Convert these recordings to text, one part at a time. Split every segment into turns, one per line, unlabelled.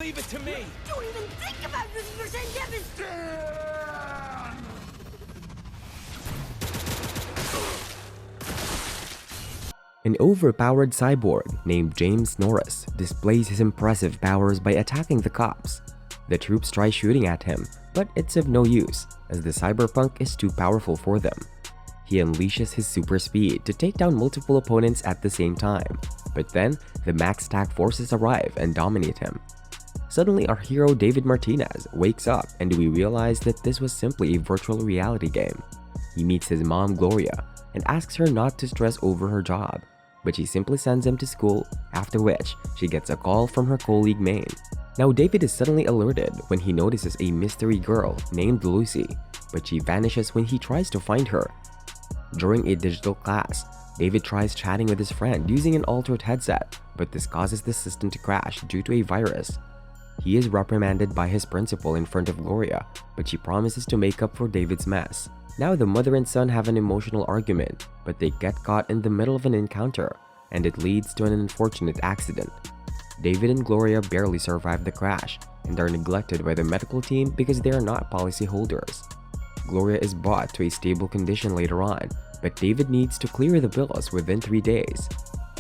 Leave it to me!
Don't even think about this percent deficit!
An overpowered cyborg named James Norris displays his impressive powers by attacking the cops. The troops try shooting at him, but it's of no use, as the cyberpunk is too powerful for them. He unleashes his super speed to take down multiple opponents at the same time, but then the MaxTac forces arrive and dominate him. Suddenly, our hero David Martinez wakes up and we realize that this was simply a virtual reality game. He meets his mom Gloria and asks her not to stress over her job, but she simply sends him to school, after which she gets a call from her colleague Maine. Now David is suddenly alerted when he notices a mystery girl named Lucy, but she vanishes when he tries to find her. During a digital class, David tries chatting with his friend using an altered headset, but this causes the system to crash due to a virus. He is reprimanded by his principal in front of Gloria, but she promises to make up for David's mess. Now the mother and son have an emotional argument, but they get caught in the middle of an encounter, and it leads to an unfortunate accident. David and Gloria barely survive the crash and are neglected by the medical team because they are not policyholders. Gloria is brought to a stable condition later on, but David needs to clear the bills within 3 days.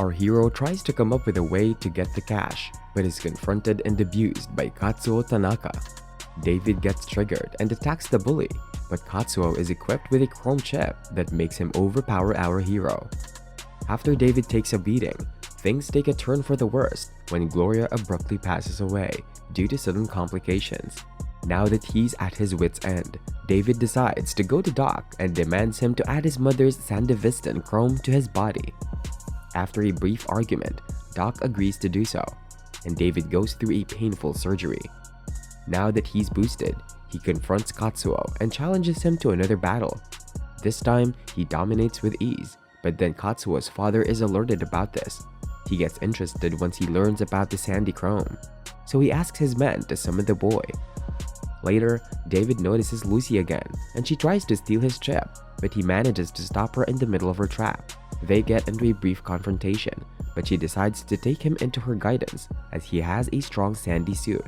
Our hero tries to come up with a way to get the cash, but is confronted and abused by Katsuo Tanaka. David gets triggered and attacks the bully, but Katsuo is equipped with a chrome chip that makes him overpower our hero. After David takes a beating, things take a turn for the worst when Gloria abruptly passes away due to sudden complications. Now that he's at his wit's end, David decides to go to Doc and demands him to add his mother's Sandevistan chrome to his body. After a brief argument, Doc agrees to do so, and David goes through a painful surgery. Now that he's boosted, he confronts Katsuo and challenges him to another battle. This time, he dominates with ease, but then Katsuo's father is alerted about this. He gets interested once he learns about the Sandy Chrome, so he asks his men to summon the boy. Later, David notices Lucy again, and she tries to steal his chip, but he manages to stop her in the middle of her trap. They get into a brief confrontation, but she decides to take him into her guidance as he has a strong Sandy suit.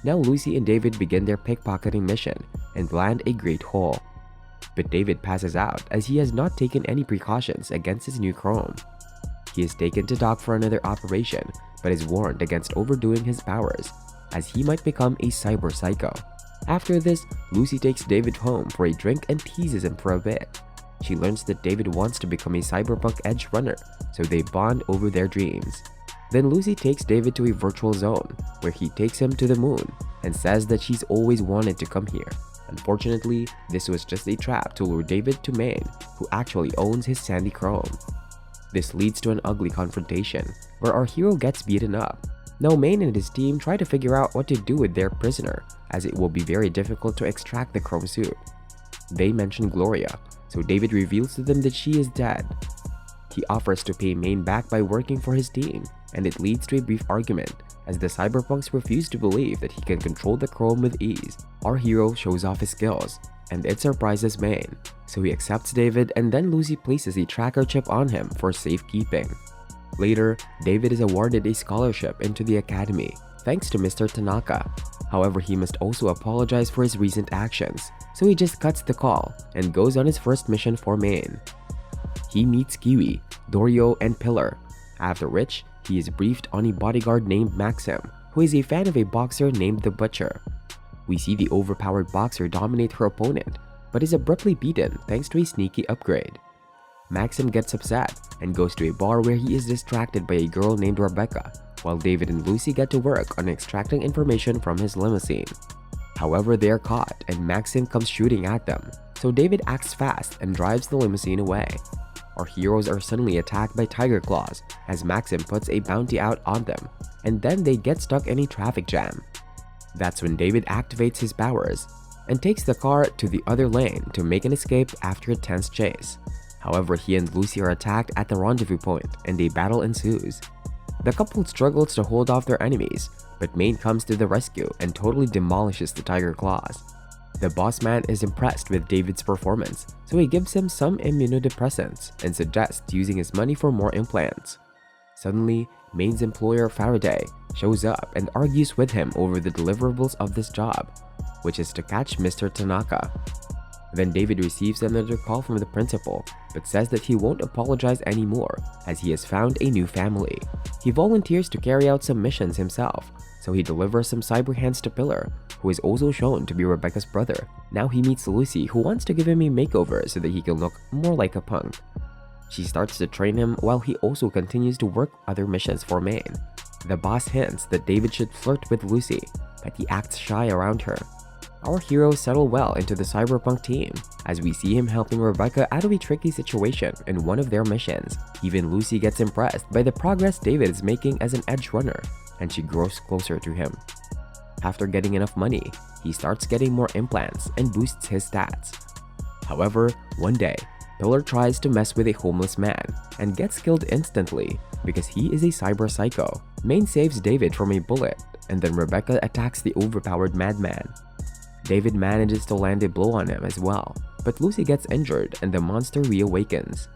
Now Lucy and David begin their pickpocketing mission and land a great haul. But David passes out as he has not taken any precautions against his new chrome. He is taken to Doc for another operation, but is warned against overdoing his powers, as he might become a cyber psycho. After this, Lucy takes David home for a drink and teases him for a bit. She learns that David wants to become a cyberpunk edge runner, so they bond over their dreams. Then Lucy takes David to a virtual zone, where he takes him to the moon and says that she's always wanted to come here. Unfortunately, this was just a trap to lure David to Maine, who actually owns his Sandy Chrome. This leads to an ugly confrontation, where our hero gets beaten up. Now Maine and his team try to figure out what to do with their prisoner, as it will be very difficult to extract the chrome suit. They mention Gloria, so David reveals to them that she is dead. He offers to pay Maine back by working for his team, and it leads to a brief argument, as the cyberpunks refuse to believe that he can control the chrome with ease. Our hero shows off his skills, and it surprises Maine, so he accepts David, and then Lucy places a tracker chip on him for safekeeping. Later, David is awarded a scholarship into the academy, thanks to Mr. Tanaka. However, he must also apologize for his recent actions, so he just cuts the call and goes on his first mission for Maine. He meets Kiwi, Dorio, and Pillar, after which he is briefed on a bodyguard named Maxim, who is a fan of a boxer named the Butcher. We see the overpowered boxer dominate her opponent, but is abruptly beaten thanks to a sneaky upgrade. Maxim gets upset and goes to a bar where he is distracted by a girl named Rebecca, while David and Lucy get to work on extracting information from his limousine. However, they are caught and Maxim comes shooting at them, so David acts fast and drives the limousine away. Our heroes are suddenly attacked by tiger claws as Maxim puts a bounty out on them, and then they get stuck in a traffic jam. That's when David activates his powers and takes the car to the other lane to make an escape after a tense chase. However, he and Lucy are attacked at the rendezvous point and a battle ensues. The couple struggles to hold off their enemies, but Maine comes to the rescue and totally demolishes the tiger claws. The boss man is impressed with David's performance, so he gives him some immunodepressants and suggests using his money for more implants. Suddenly, Main's employer Faraday shows up and argues with him over the deliverables of this job, which is to catch Mr. Tanaka. Then David receives another call from the principal, but says that he won't apologize anymore as he has found a new family. He volunteers to carry out some missions himself, so he delivers some cyber hands to Pillar, who is also shown to be Rebecca's brother. Now he meets Lucy, who wants to give him a makeover so that he can look more like a punk. She starts to train him while he also continues to work other missions for Main. The boss hints that David should flirt with Lucy, but he acts shy around her. Our heroes settle well into the cyberpunk team, as we see him helping Rebecca out of a tricky situation in one of their missions. Even Lucy gets impressed by the progress David is making as an edge runner, and she grows closer to him. After getting enough money, he starts getting more implants and boosts his stats. However, one day, Pillar tries to mess with a homeless man and gets killed instantly because he is a cyber psycho. Main saves David from a bullet, and then Rebecca attacks the overpowered madman. David manages to land a blow on him as well, but Lucy gets injured and the monster reawakens.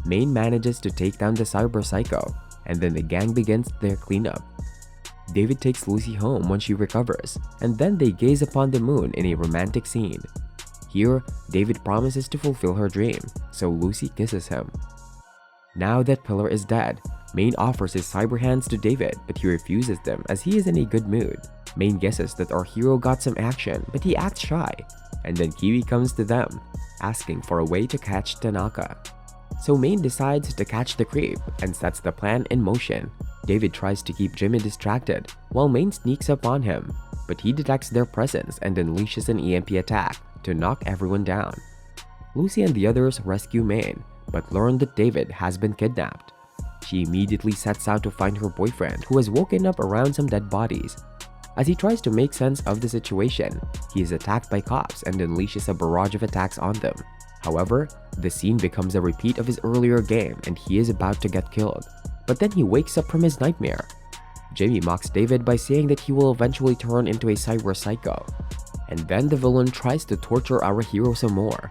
Main manages to take down the cyber psycho, and then the gang begins their cleanup. David takes Lucy home when she recovers, and then they gaze upon the moon in a romantic scene. Here, David promises to fulfill her dream, so Lucy kisses him. Now that Pillar is dead, Main offers his cyber hands to David, but he refuses them as he is in a good mood. Main guesses that our hero got some action, but he acts shy, and then Kiwi comes to them, asking for a way to catch Tanaka. So Main decides to catch the creep and sets the plan in motion. David tries to keep Jimmy distracted while Main sneaks up on him, but he detects their presence and unleashes an EMP attack to knock everyone down. Lucy and the others rescue Main, but learn that David has been kidnapped. She immediately sets out to find her boyfriend, who has woken up around some dead bodies. As he tries to make sense of the situation, he is attacked by cops and unleashes a barrage of attacks on them. However, the scene becomes a repeat of his earlier game and he is about to get killed. But then he wakes up from his nightmare. Jimmy mocks David by saying that he will eventually turn into a cyber psycho. And then the villain tries to torture our hero some more.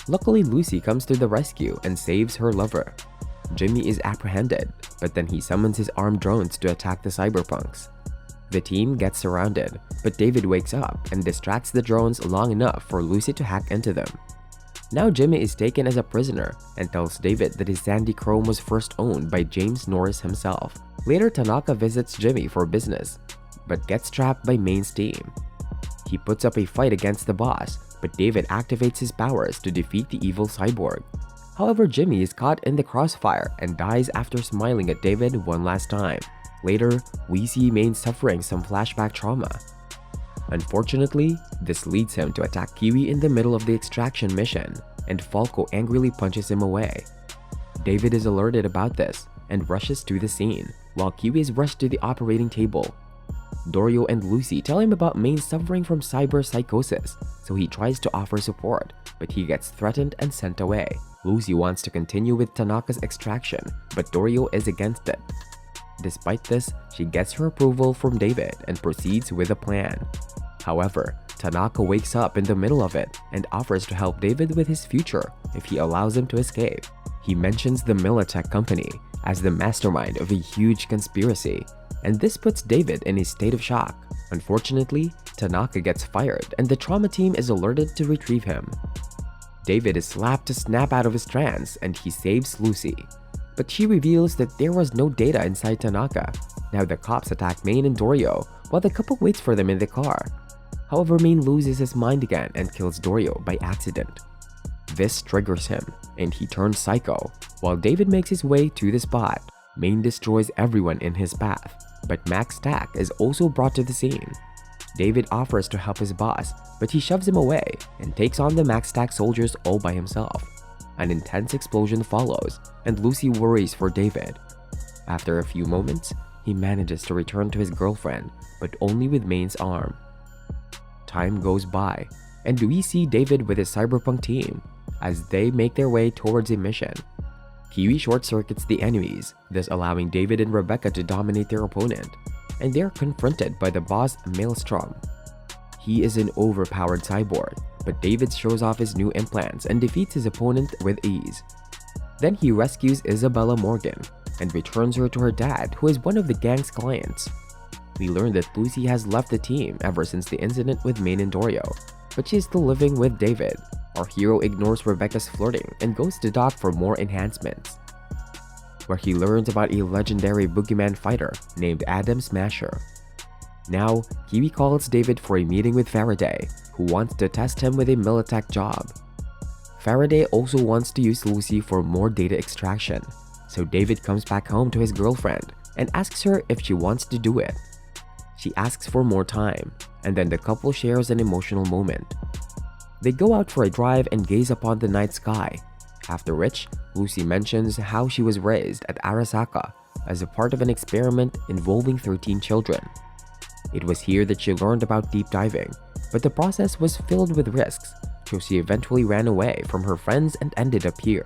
Luckily, Lucy comes to the rescue and saves her lover. Jimmy is apprehended, but then he summons his armed drones to attack the cyberpunks. The team gets surrounded, but David wakes up and distracts the drones long enough for Lucy to hack into them. Now Jimmy is taken as a prisoner and tells David that his Sandy Chrome was first owned by James Norris himself. Later, Tanaka visits Jimmy for business, but gets trapped by Main's team. He puts up a fight against the boss, but David activates his powers to defeat the evil cyborg. However, Jimmy is caught in the crossfire and dies after smiling at David one last time. Later, we see Main suffering some flashback trauma. Unfortunately, this leads him to attack Kiwi in the middle of the extraction mission, and Falco angrily punches him away. David is alerted about this and rushes to the scene, while Kiwi is rushed to the operating table. Dorio and Lucy tell him about Main suffering from cyber psychosis, so he tries to offer support, but he gets threatened and sent away. Lucy wants to continue with Tanaka's extraction, but Dorio is against it. Despite this, she gets her approval from David and proceeds with a plan. However, Tanaka wakes up in the middle of it and offers to help David with his future if he allows him to escape. He mentions the Militech company as the mastermind of a huge conspiracy, and this puts David in a state of shock. Unfortunately, Tanaka gets fired and the trauma team is alerted to retrieve him. David is slapped to snap out of his trance and he saves Lucy. But she reveals that there was no data inside Tanaka. Now the cops attack Main and Dorio while the couple waits for them in the car. However, Main loses his mind again and kills Dorio by accident. This triggers him and he turns psycho. While David makes his way to the spot, Main destroys everyone in his path, but Max Stack is also brought to the scene. David offers to help his boss, but he shoves him away and takes on the Max Stack soldiers all by himself. An intense explosion follows, and Lucy worries for David. After a few moments, he manages to return to his girlfriend, but only with Main's arm. Time goes by, and we see David with his cyberpunk team as they make their way towards a mission. Kiwi short-circuits the enemies, thus allowing David and Rebecca to dominate their opponent, and they are confronted by the boss Maelstrom. He is an overpowered cyborg, but David shows off his new implants and defeats his opponent with ease. Then he rescues Isabella Morgan, and returns her to her dad, who is one of the gang's clients. We learn that Lucy has left the team ever since the incident with Main and Dorio, but she is still living with David. Our hero ignores Rebecca's flirting and goes to Doc for more enhancements, where he learns about a legendary boogeyman fighter named Adam Smasher. Now, Kiwi calls David for a meeting with Faraday, who wants to test him with a Militech job. Faraday also wants to use Lucy for more data extraction, so David comes back home to his girlfriend and asks her if she wants to do it. She asks for more time, and then the couple shares an emotional moment. They go out for a drive and gaze upon the night sky, after which Lucy mentions how she was raised at Arasaka as a part of an experiment involving 13 children. It was here that she learned about deep diving, but the process was filled with risks, so she eventually ran away from her friends and ended up here.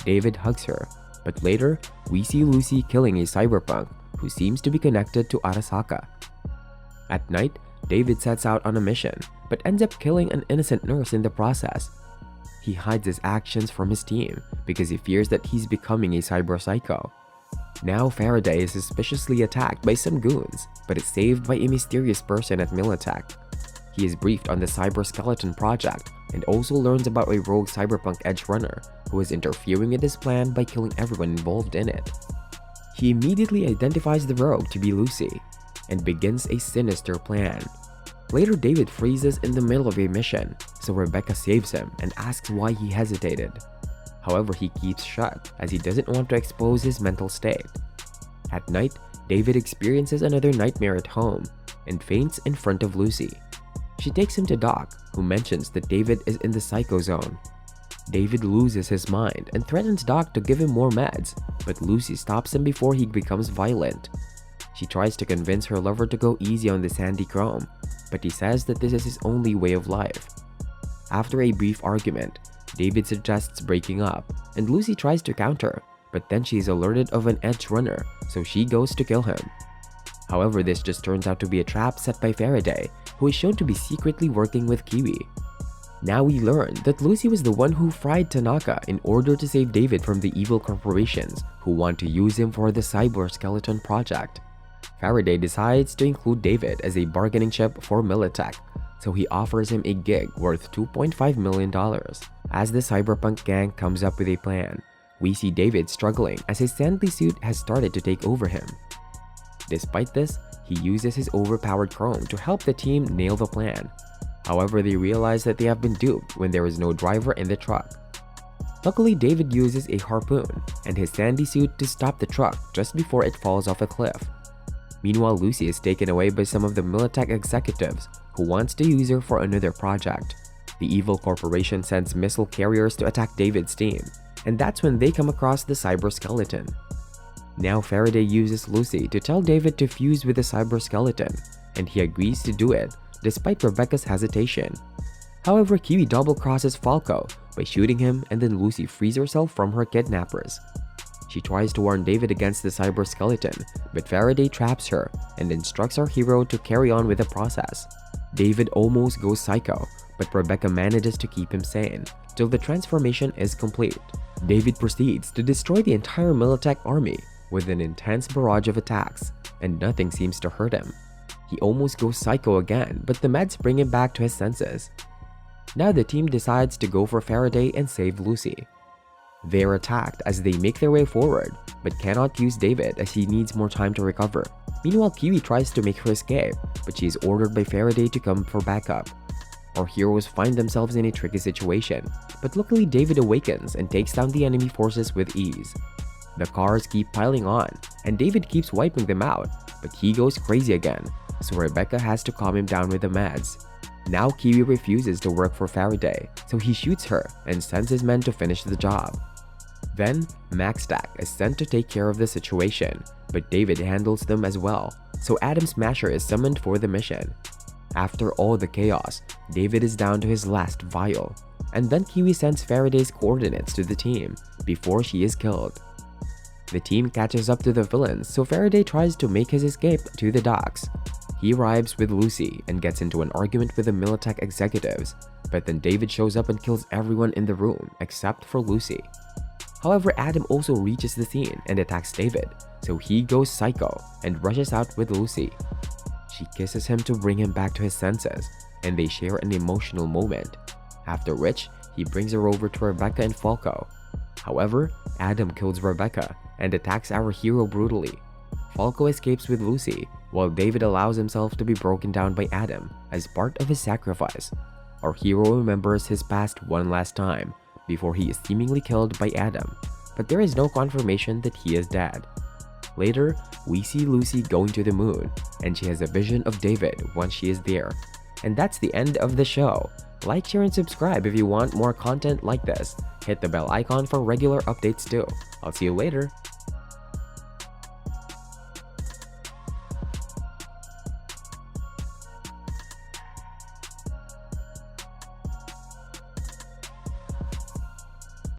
David hugs her, but later we see Lucy killing a cyberpunk who seems to be connected to Arasaka. At night, David sets out on a mission, but ends up killing an innocent nurse in the process. He hides his actions from his team because he fears that he's becoming a cyber psycho. Now Faraday is suspiciously attacked by some goons, but is saved by a mysterious person at Militech. He is briefed on the Cyber Skeleton project and also learns about a rogue cyberpunk edge runner who is interfering in his plan by killing everyone involved in it. He immediately identifies the rogue to be Lucy and begins a sinister plan. Later, David freezes in the middle of a mission, so Rebecca saves him and asks why he hesitated. However, he keeps shut as he doesn't want to expose his mental state. At night, David experiences another nightmare at home and faints in front of Lucy. She takes him to Doc, who mentions that David is in the psycho zone. David loses his mind and threatens Doc to give him more meds, but Lucy stops him before he becomes violent. She tries to convince her lover to go easy on the Sandy Chrome, but he says that this is his only way of life. After a brief argument, David suggests breaking up, and Lucy tries to counter, but then she is alerted of an edge runner, so she goes to kill him. However, this just turns out to be a trap set by Faraday, who is shown to be secretly working with Kiwi. Now we learn that Lucy was the one who fried Tanaka in order to save David from the evil corporations who want to use him for the Cyber Skeleton project. Faraday decides to include David as a bargaining chip for Militech, so he offers him a gig worth $2.5 million. As the cyberpunk gang comes up with a plan, we see David struggling as his Sandy suit has started to take over him. Despite this, he uses his overpowered chrome to help the team nail the plan. However, they realize that they have been duped when there is no driver in the truck. Luckily, David uses a harpoon and his Sandy suit to stop the truck just before it falls off a cliff. Meanwhile, Lucy is taken away by some of the Militech executives who wants to use her for another project. The evil corporation sends missile carriers to attack David's team, and that's when they come across the Cyber Skeleton. Now Faraday uses Lucy to tell David to fuse with the Cyber Skeleton, and he agrees to do it despite Rebecca's hesitation. However, Kiwi double-crosses Falco by shooting him, and then Lucy frees herself from her kidnappers. She tries to warn David against the Cyber Skeleton, but Faraday traps her and instructs our hero to carry on with the process. David almost goes psycho, but Rebecca manages to keep him sane till the transformation is complete. David proceeds to destroy the entire Militech army with an intense barrage of attacks, and nothing seems to hurt him. He almost goes psycho again, but the meds bring him back to his senses. Now the team decides to go for Faraday and save Lucy. They are attacked as they make their way forward, but cannot use David as he needs more time to recover. Meanwhile, Kiwi tries to make her escape, but she is ordered by Faraday to come for backup. Our heroes find themselves in a tricky situation, but luckily David awakens and takes down the enemy forces with ease. The cars keep piling on, and David keeps wiping them out, but he goes crazy again, so Rebecca has to calm him down with the meds. Now Kiwi refuses to work for Faraday, so he shoots her and sends his men to finish the job. Then, Maxstack is sent to take care of the situation, but David handles them as well, so Adam Smasher is summoned for the mission. After all the chaos, David is down to his last vial, and then Kiwi sends Faraday's coordinates to the team before she is killed. The team catches up to the villains, so Faraday tries to make his escape to the docks. He arrives with Lucy and gets into an argument with the Militech executives, but then David shows up and kills everyone in the room except for Lucy. However, Adam also reaches the scene and attacks David, so he goes psycho and rushes out with Lucy. She kisses him to bring him back to his senses, and they share an emotional moment, after which he brings her over to Rebecca and Falco. However, Adam kills Rebecca and attacks our hero brutally. Falco escapes with Lucy, while David allows himself to be broken down by Adam as part of his sacrifice. Our hero remembers his past one last time before he is seemingly killed by Adam, but there is no confirmation that he is dead. Later, we see Lucy going to the moon, and she has a vision of David once she is there. And that's the end of the show. Like, share, and subscribe if you want more content like this. Hit the bell icon for regular updates too. I'll see you later.